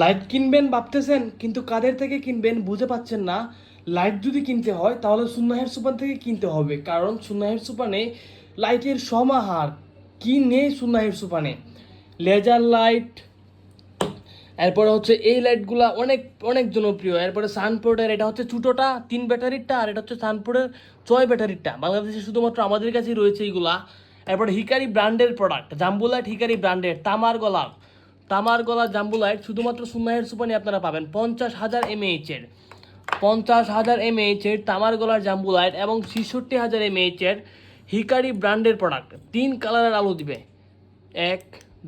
Light কিনবেন ভাবতেছেন কিন্তু কাদের থেকে কিনবেন বুঝে পাচ্ছেন না। লাইট যদি কিনতে হয় তাহলে সুন্না হেয়ার সুপার থেকে কিনতে হবে, কারণ সুন্না হেয়ার সুপারে লাইটের সমাহার। কি নেই সুন্না হেয়ার সুপারে? লেজার লাইট, এরপরে হচ্ছে এই লাইটগুলা অনেক অনেক জনপ্রিয়। এরপরে সানপোর্টের, এটা হচ্ছে ছোটোটা 3 ব্যাটারিরটা, আর এটা হচ্ছে সানপোর্টের 6 ব্যাটারিরটা। বাংলাদেশে শুধুমাত্র আমাদের কাছেই রয়েছে এইগুলা। এরপরে হিকারি ব্র্যান্ডের প্রোডাক্ট, জাম্বু লাইট হিকারি ব্র্যান্ডের, তামার গলা জাম্বু লাইট শুধুমাত্র সুন্নাহের সুপানি আপনারা পাবেন 50,000 mAh-এর, 50,000 mAh-এর তামার গলার জাম্বু লাইট এবং 66,000 mAh-এর হিকারি ব্র্যান্ডের প্রোডাক্ট। 3 কালারের আলো দিবে, 1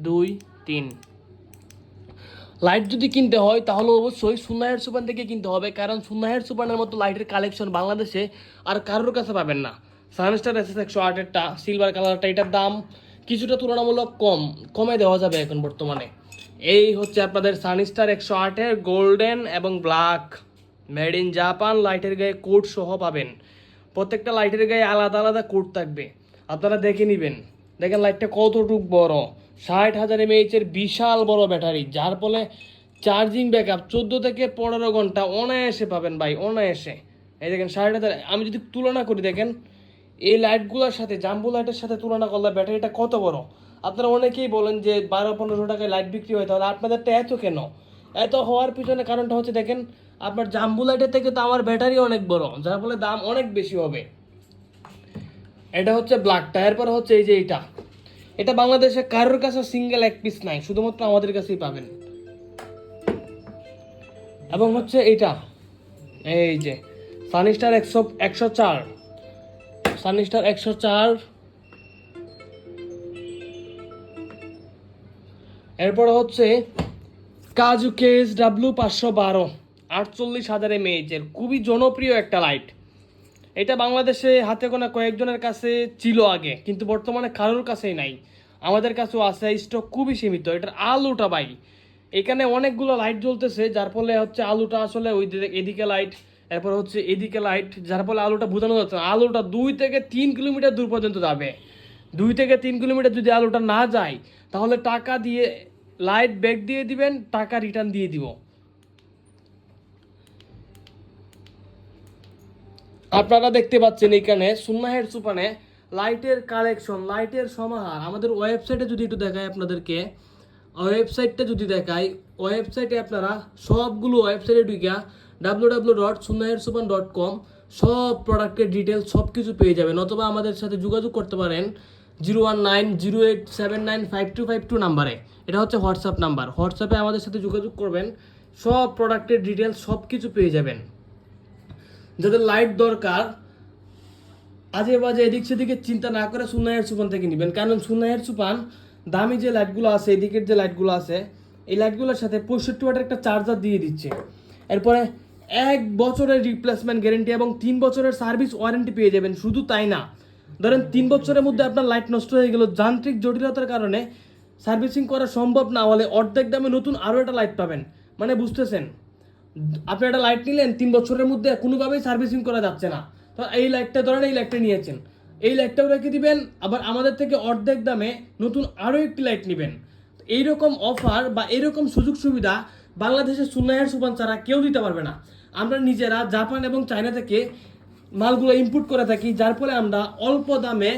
2 3। লাইট যদি কিনতে হয় তাহলে অবশ্যই সুন্না হেয়ার সুপার থেকে কিনতে হবে, কারণ সুন্না হেয়ার সুপারের মতো লাইটের কালেকশন বাংলাদেশে আর কারোর কাছে পাবেন না। সানস্টার SS108-এরটা সিলভার কালারটা, এটার দাম কিছুটা তুলনামূলক কমে দেওয়া যাবে এখন বর্তমানে। এই হচ্ছে আপনাদের সানস্টার 108-এর গোল্ডেন এবং ব্ল্যাক মেড ইন জাপান। লাইটের গায়ে কোড সহ পাবেন, প্রত্যেকটা লাইটের গায়ে আলাদা আলাদা কোড থাকবে, আপনারা দেখে নেবেন। দেখেন লাইটটা কতটুক বড়, 60,000 mAh-এর বিশাল বড় ব্যাটারি, যার ফলে চার্জিং ব্যাকআপ 14 থেকে 15 ঘন্টা অনায়াসে পাবেন ভাই, অনায়াসে। এই দেখেন 60,000, আমি যদি তুলনা করি দেখেন এই লাইটগুলোর সাথে জাম্বু লাইটের সাথে তুলনা করলে ব্যাটারিটা কত বড়। আপনারা অনেকেই বলেন যে 12-15 টাকায় লাইট বিক্রি হয়, তাহলে আপনাদেরটা এত কেন? এত হওয়ার পিছনে কারণটা হচ্ছে দেখেন আপনার জাম্বু লাইটের থেকে তো আমার ব্যাটারি অনেক বড়, যার ফলে দাম অনেক বেশি হবে। এটা হচ্ছে ব্ল্যাকটা। এরপর হচ্ছে এই যে এটা বাংলাদেশে কারোর কাছে সিঙ্গেল এক পিস নাই, শুধুমাত্র আমাদের কাছেই পাবেন। এবং হচ্ছে এই যে সানিস্টার 104, সানিস্টার 104। এরপর হচ্ছে কাজু KSW512, 48,000 mAh-এর খুবই জনপ্রিয় একটা লাইট। এটা বাংলাদেশে হাতে গোনা কয়েকজনের কাছে ছিল আগে, কিন্তু বর্তমানে কারোর কাছেই নাই, আমাদের কাছেও আছে, স্টক খুবই সীমিত। এটার আলোটা ভাই, এখানে অনেকগুলো লাইট জ্বলতেছে, যার ফলে হচ্ছে আলোটা আসলে এদিকে লাইট, এরপর হচ্ছে এদিকে লাইট, যার ফলে আলোটা বোঝানো যাচ্ছে না। আলোটা 2 থেকে 3 কিলোমিটার দূর পর্যন্ত যাবে। 2 থেকে 3 কিলোমিটার যদি আলোটা না যায় তাহলে টাকা দিয়ে লাইট ব্যাক দিয়ে দিবেন, টাকা রিটার্ন দিয়ে দিব। আপনারা দেখতে পাচ্ছেন এখানে সুন্না হেয়ার সুপারে লাইটের কালেকশন, লাইটের সমাহার। আমাদের ওয়েবসাইটে যদি একটু দেখাই আপনাদেরকে, ওয়েবসাইটটা যদি দেখাই, ওয়েবসাইটে আপনারা সবগুলো ওয়েবসাইটে ঢুকিয়া www.sunnahairsupan.com সব প্রোডাক্টের ডিটেলস সব কিছু পেয়ে যাবেন, অথবা আমাদের সাথে যোগাযোগ করতে পারেন 01908795252 নাম্বারে। এটা হচ্ছে হোয়াটসঅ্যাপ নাম্বার, হোয়াটসঅ্যাপে আমাদের সাথে যোগাযোগ করবেন, সব প্রোডাক্টের ডিটেলস সব কিছু পেয়ে যাবেন। যাদের লাইট দরকার আজে বাজে এদিক সেদিকে চিন্তা না করে সুন্না হেয়ার সুপান থেকে নেবেন, কারণ সুন্না হেয়ার সুপান দামি যে লাইটগুলো আছে, এদিকের যে লাইটগুলো আছে, এই লাইটগুলোর সাথে 65 ওয়াটের একটা চার্জার দিয়ে দিচ্ছে। এরপরে 1 বছরের রিপ্লেসমেন্ট গ্যারেন্টি এবং 3 বছরের সার্ভিস ওয়ারেন্টি পেয়ে যাবেন। শুধু তাই না, ধরেন 3 বছরের মধ্যে আপনার লাইট নষ্ট হয়ে গেল যান্ত্রিক জটিলতার কারণে, সার্ভিসিং করা সম্ভব না হলে অর্ধেক দামে নতুন আরও একটা লাইট পাবেন। মানে বুঝতেছেন, আপনি একটা লাইট নিলেন 3 বছরের মধ্যে কোনোভাবেই সার্ভিসিং করা যাচ্ছে না, তো এই লাইটটা ধরেন এই লাইটটা নিয়েছেন, এই লাইটটাও রেখে দিবেন, আবার আমাদের থেকে অর্ধেক দামে নতুন আরও একটি লাইট নেবেন। এইরকম অফার বা এরকম সুযোগ সুবিধা বাংলাদেশের সুন্না হেয়ার সুপার ছাড়া কেউ দিতে পারবে না। আমরা নিজেরা জাপান এবং চায়না থেকে মালগুলো ইম্পোর্ট করে থাকি, যার ফলে আমরা অল্প দামে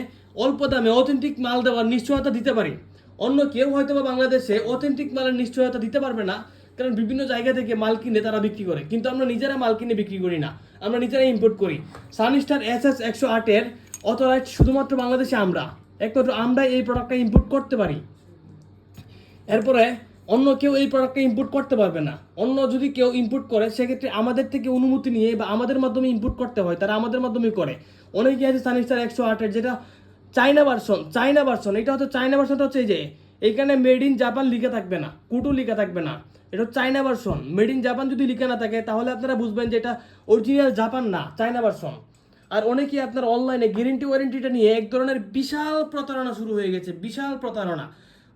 অথেন্টিক মাল দেওয়ার নিশ্চয়তা দিতে পারি। অন্য কেউ হয়তো বা বাংলাদেশে অথেন্টিক মালের নিশ্চয়তা দিতে পারবে না, কারণ বিভিন্ন জায়গা থেকে মাল কিনে তারা বিক্রি করে, কিন্তু আমরা নিজেরা মাল কিনে বিক্রি করি না, আমরা নিজেরাই ইম্পোর্ট করি। সানস্টার SS108-এর অথরাইজ শুধুমাত্র বাংলাদেশে একমাত্র আমরাই এই প্রোডাক্টটা ইম্পোর্ট করতে পারি। এরপরে অন্য কেউ এই প্রোডাক্টটা ইম্পোর্ট করতে পারবে না। অন্য যদি কেউ ইম্পোর্ট করে সেক্ষেত্রে আমাদের থেকে অনুমতি নিয়ে বা আমাদের মাধ্যমে ইম্পোর্ট করতে হয়, তারা আমাদের মাধ্যমে করে। অনেকে আছে সানস্টার 108-এর যেটা চাইনা ভার্সন, এটা হচ্ছে চাইনা ভার্সনটা হচ্ছে এই যে এইখানে মেড ইন জাপান লিখে থাকবে না, কুটু লিখে থাকবে না, এটা হচ্ছে চাইনা ভার্সন। মেড ইন জাপান যদি লিখে না থাকে তাহলে আপনারা বুঝবেন যে এটা অরিজিনাল জাপান না, চাইনা ভার্সন। আর অনেকেই আপনার অনলাইনে গ্যারেন্টি ওয়ারেন্টিটা নিয়ে এক ধরনের বিশাল প্রতারণা শুরু হয়ে গেছে, বিশাল প্রতারণা।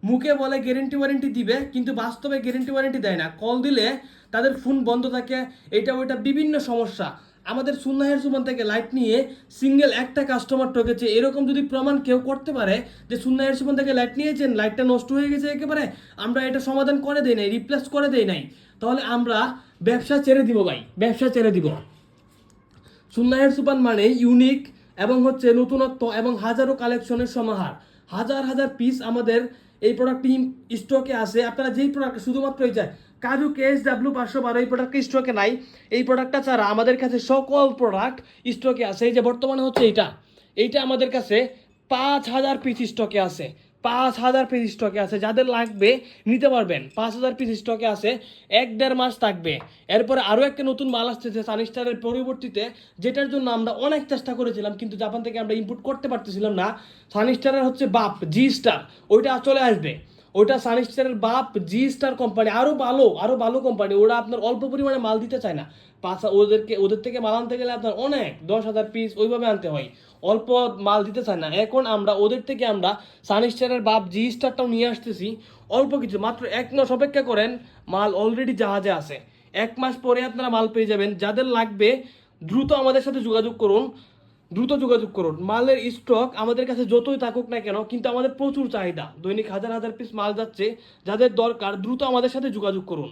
মুখে বলে গ্যারেন্টি ওয়ারেন্টি দিবে, কিন্তু বাস্তবে গ্যারেন্টি ওয়ারেন্টি দেয় না। কল দিলে তাদের ফোন বন্ধ থাকে, এটা ওইটা বিভিন্ন সমস্যা। আমাদের সুন্নাহ হেয়ার সুপার থেকে লাইট নিয়ে সিঙ্গেল একটা কাস্টমার ঠকেছে, এরকম যদি প্রমাণ কেউ করতে পারে যে সুন্নাহ হেয়ার সুপার থেকে লাইট নিয়েছেন, লাইটটা নষ্ট হয়ে গেছে একেবারে, আমরা এটা সমাধান করে দেই নাই, রিপ্লেস করে দেই নাই, তাহলে আমরা ব্যবসা ছেড়ে দিব ভাই, ব্যবসা ছেড়ে দিব। সুন্নাহ হেয়ার সুপার মানে ইউনিক এবং হচ্ছে নতুনত্ব এবং হাজারো কালেকশনের সমাহার, হাজার হাজার পিস আমাদের এই প্রোডাক্টটি স্টকে আছে। আপনারা যেই প্রোডাক্ট শুধুমাত্র এই যায় কাজু KSW512 এই প্রোডাক্টটি স্টকে নাই, এই প্রোডাক্টটা ছাড়া আমাদের কাছে সকল প্রোডাক্ট স্টকে আছে। এই যে বর্তমানে হচ্ছে এইটা আমাদের কাছে 5000 পিস স্টকে আছে, 5000 পিস স্টকে আছে, যাদের লাগবে নিতে পারবেন। 5000 পিস স্টকে আছে, 1-1.5 মাস থাকবে। এরপরে আরও একটা নতুন মাল আসতেছে সানিস্টারের পরিবর্তিতে, যেটার জন্য আমরা অনেক চেষ্টা করেছিলাম কিন্তু জাপান থেকে আমরা ইম্পোর্ট করতে পারতেছিলাম না। সানিস্টারের হচ্ছে বাপ G-Star, ওইটা চলে আসবে। ওইটা সানিস্টারের বাপ G-Star কোম্পানি, আরও ভালো কোম্পানি। ওরা আপনার অল্প পরিমাণে মাল দিতে চায় না, ওদের থেকে মাল আনতে গেলে আপনার অনেক 10,000 পিস ওইভাবে আনতে হয়, অল্প মাল দিতে চায় না। এখন আমরা ওদের থেকে আমরা সানিস্টারের বাপ G-Starটাও নিয়ে আসতেছি, অল্প কিছু, মাত্র 1 মাস অপেক্ষা করেন, মাল অলরেডি জাহাজে আছে। 1 মাস পরে আপনারা মাল পেয়ে যাবেন। যাদের লাগবে দ্রুত আমাদের সাথে যোগাযোগ করুন, দ্রুত যোগাযোগ করুন। মালের স্টক আমাদের কাছে যতই থাকুক না কেন, কিন্তু আমাদের প্রচুর চাহিদা, দৈনিক হাজার হাজার পিস মাল যাচ্ছে। যাদের দরকার দ্রুত আমাদের সাথে যোগাযোগ করুন।